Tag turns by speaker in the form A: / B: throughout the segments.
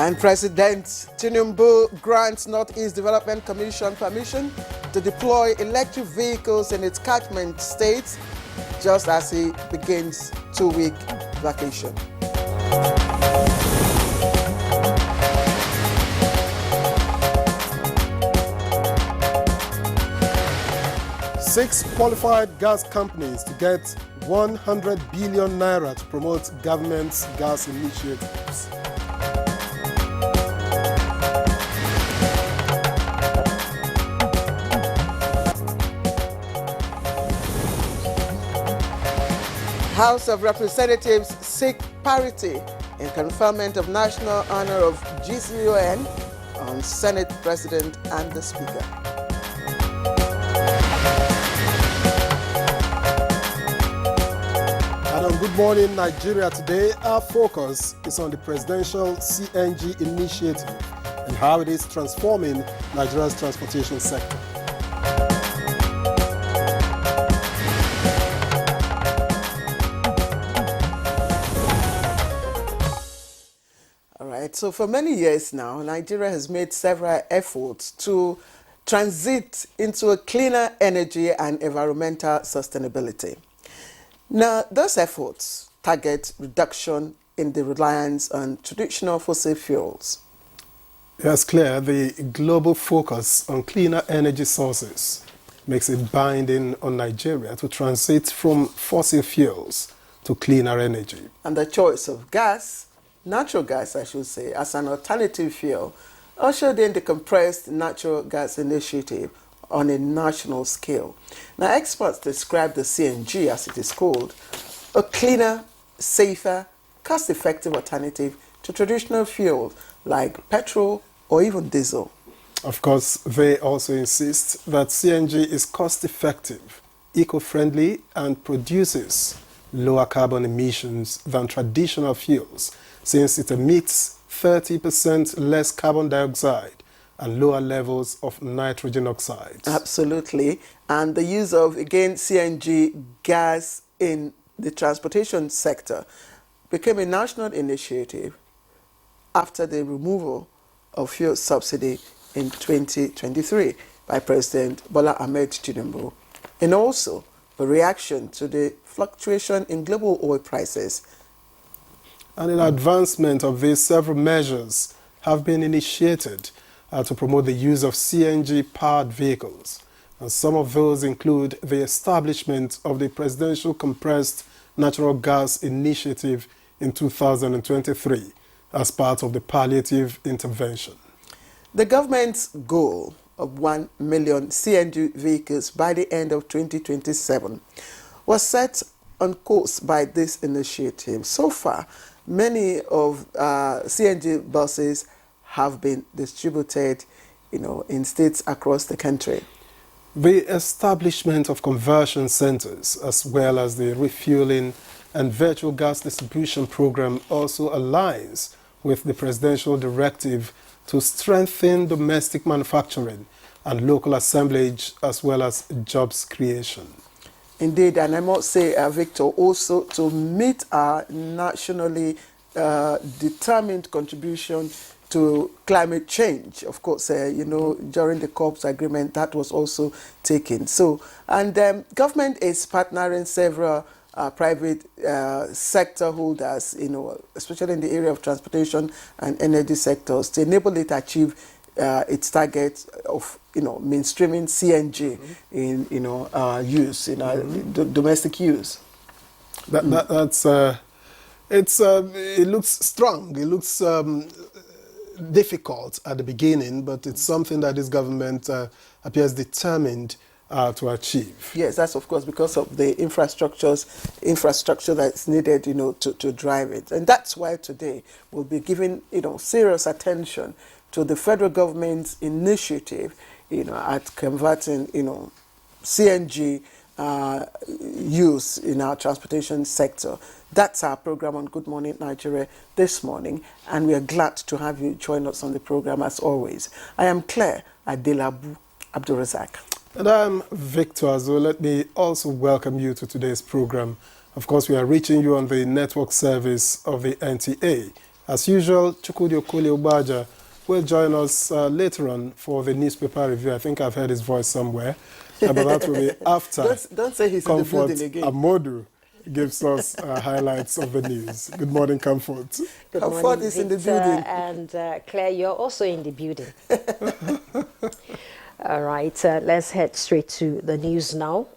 A: And President Tinubu grants Northeast Development Commission permission to deploy electric vehicles in its catchment states just as he begins 2-week vacation.
B: Six qualified gas companies to get 100 billion naira to promote government's gas initiatives.
A: House of Representatives seek parity in conferment of national honor of GCON on Senate President and the Speaker.
B: And on Good Morning Nigeria today, our focus is on the presidential CNG initiative and how it is transforming Nigeria's transportation sector.
A: So for many years now, Nigeria has made several efforts to transit into a cleaner energy and environmental sustainability. Now, those efforts target reduction in the reliance on traditional fossil fuels.
B: It's clear the global focus on cleaner energy sources makes it binding on Nigeria to transit from fossil fuels to cleaner energy.
A: And the choice of gas, natural gas, I should say, as an alternative fuel, ushered in the compressed natural gas initiative on a national scale. Now, experts describe the CNG, as it is called, a cleaner, safer, cost-effective alternative to traditional fuels like petrol or even diesel.
B: Of course, they also insist that CNG is cost-effective, eco-friendly, and produces lower carbon emissions than traditional fuels, since it emits 30% less carbon dioxide and lower levels of nitrogen oxides.
A: Absolutely. And the use of, again, CNG gas in the transportation sector became a national initiative after the removal of fuel subsidy in 2023 by President Bola Ahmed Tinubu, and also a reaction to the fluctuation in global oil prices.
B: And in advancement of these, several measures have been initiated to promote the use of CNG-powered vehicles. And some of those include the establishment of the Presidential Compressed Natural Gas Initiative in 2023 as part of the palliative intervention.
A: The government's goal of 1 million CNG vehicles by the end of 2027 was set on course by this initiative. So far, many of CNG buses have been distributed, in states across the country.
B: The establishment of conversion centers, as well as the refueling and virtual gas distribution program, also aligns with the presidential directive to strengthen domestic manufacturing and local assemblage, as well as jobs creation.
A: Indeed, and I must say, Victor, also to meet our nationally determined contribution to climate change. Of course, during the COP's agreement, that was also taken. So, and government is partnering several private sector holders, especially in the area of transportation and energy sectors, to enable it to achieve its target of, mainstreaming CNG in, use, in domestic use. It
B: looks strong. It looks difficult at the beginning, but it's something that this government appears determined to achieve.
A: Yes, that's of course because of the infrastructure that's needed, to drive it. And that's why today we'll be giving, serious attention to the federal government's initiative, at converting, CNG use in our transportation sector. That's our program on Good Morning Nigeria this morning, and we are glad to have you join us on the program as always. I am Claire Adelabu Abdulrazak.
B: And I'm Victor Azo. Let me also welcome you to today's program. Of course, we are reaching you on the network service of the NTA As usual, Chukwudi Okoli-Obaja will join us later on for the newspaper review. I think I've heard his voice somewhere, but that will be after.
A: Don't say he's
B: Comfort
A: in the building again.
B: Amodu gives us highlights of the news. Good morning, Comfort.
C: Good
A: Comfort
C: morning,
A: is in the
C: Victor,
A: building.
C: and Claire, you're also in the building. All right, let's head straight to the news now.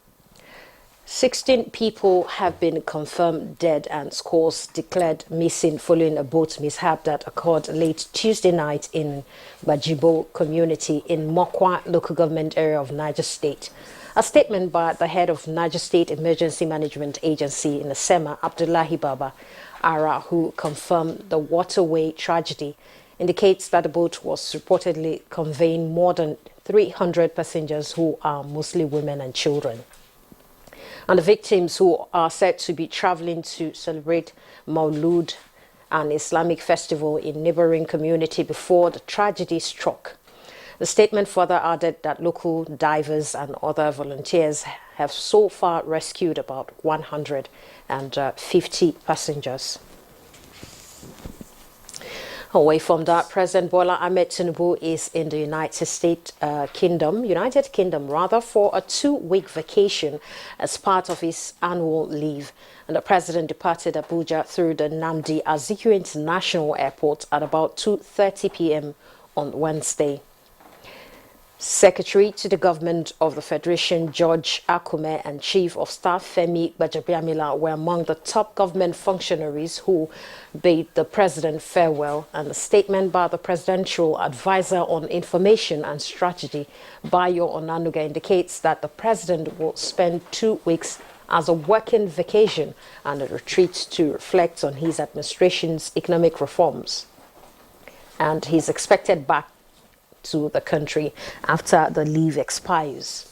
C: 16 people have been confirmed dead and scores declared missing following a boat mishap that occurred late Tuesday night in Bajibo community in Mokwa local government area of Niger State. A statement by the head of Niger State Emergency Management Agency in Asema, Abdullahi Baba Ara, who confirmed the waterway tragedy, indicates that the boat was reportedly conveying more than 300 passengers who are mostly women and children. And the victims, who are said to be traveling to celebrate Maulud, an Islamic festival in neighboring community before the tragedy struck. The statement further added that local divers and other volunteers have so far rescued about 150 passengers. Away from that, President Bola Ahmed Tinubu is in the United Kingdom, for a 2-week vacation as part of his annual leave. And the president departed Abuja through the Nnamdi Azikiwe International Airport at about 2:30 p.m. on Wednesday. Secretary to the Government of the Federation, George Akume, and Chief of Staff Femi Gbajabiamila were among the top government functionaries who bade the president farewell, and a statement by the Presidential Advisor on Information and Strategy, Bayo Onanuga, indicates that the president will spend 2 weeks as a working vacation and a retreat to reflect on his administration's economic reforms. And he's expected back to the country after the leave expires.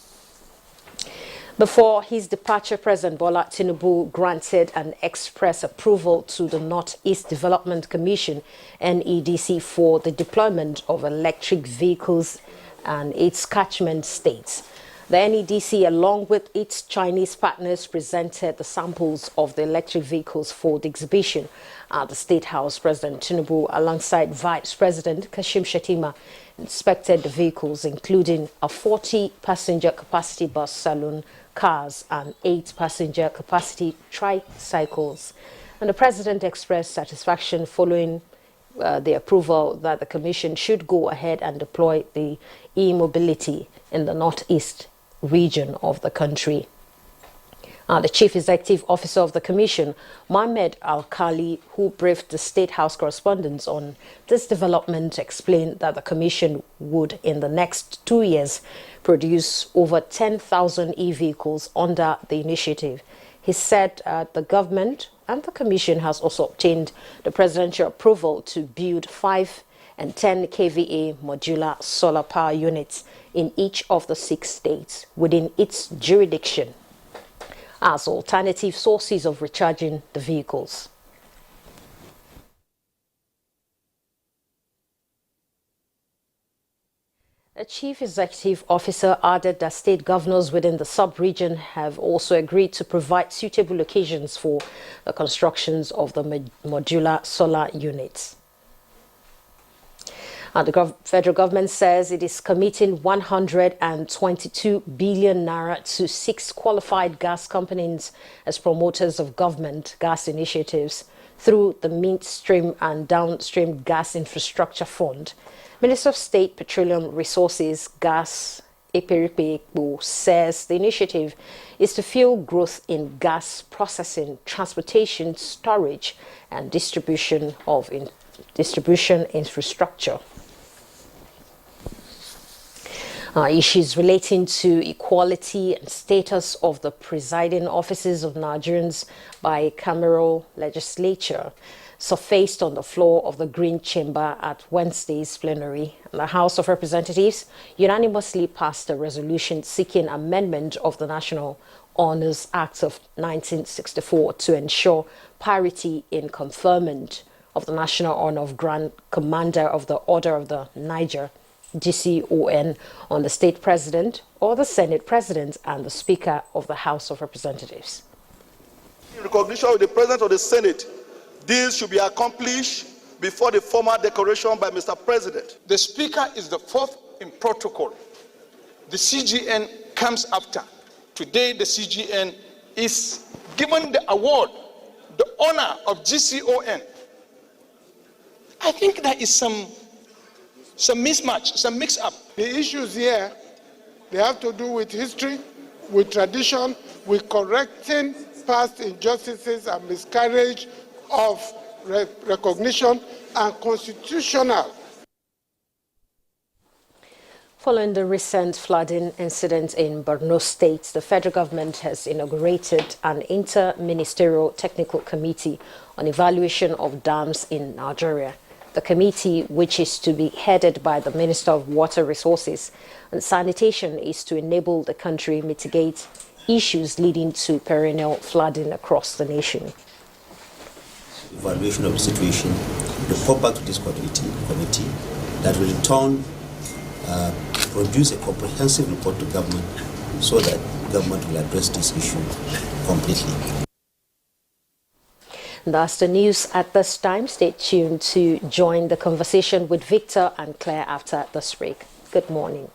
C: Before his departure, President Bola Tinubu granted an express approval to the Northeast Development Commission, NEDC, for the deployment of electric vehicles and its catchment states. The NEDC, along with its Chinese partners, presented the samples of the electric vehicles for the exhibition at the State House. President Tinubu, alongside Vice President Kashim Shettima, inspected the vehicles, including a 40-passenger capacity bus saloon, cars, and 8-passenger capacity tricycles. And the president expressed satisfaction following the approval that the commission should go ahead and deploy the e-mobility in the northeast region of the country. The Chief Executive Officer of the Commission, Mohamed Al-Khali, who briefed the State House correspondents on this development, explained that the Commission would, in the next 2 years, produce over 10,000 e-vehicles under the initiative. He said the government and the Commission has also obtained the presidential approval to build 5 and 10 kVA modular solar power units in each of the 6 states within its jurisdiction as alternative sources of recharging the vehicles. A chief executive officer added that state governors within the sub-region have also agreed to provide suitable locations for the constructions of the modular solar units. The federal government says it is committing 122 billion naira to 6 qualified gas companies as promoters of government gas initiatives through the Midstream and Downstream Gas Infrastructure Fund. Minister of State Petroleum Resources Gas Ekpe says the initiative is to fuel growth in gas processing, transportation, storage, and distribution infrastructure. Issues relating to equality and status of the presiding offices of Nigerians by Cameroon legislature surfaced on the floor of the Green Chamber at Wednesday's plenary. The House of Representatives unanimously passed a resolution seeking amendment of the National Honours Act of 1964 to ensure parity in conferment of the National Honour of Grand Commander of the Order of the Niger, GCON, on the state president or the Senate president and the Speaker of the House of Representatives.
D: In recognition of the President of the Senate, this should be accomplished before the formal declaration by Mr. President.
E: The Speaker is the fourth in protocol. The CGN comes after. Today, the CGN is given the award, the honor of GCON. I think there is some mismatch, some mix-up.
F: The issues here, they have to do with history, with tradition, with correcting past injustices and miscarriage of recognition, and constitutional.
C: Following the recent flooding incident in Borno State, the federal government has inaugurated an inter-ministerial technical committee on evaluation of dams in Nigeria. The committee, which is to be headed by the Minister of Water Resources and Sanitation, is to enable the country mitigate issues leading to perennial flooding across the nation.
G: Evaluation of the situation, report back to this committee that will in turn produce a comprehensive report to government so that government will address this issue completely.
C: That's the news at this time. Stay tuned to join the conversation with Victor and Claire after this break. Good morning.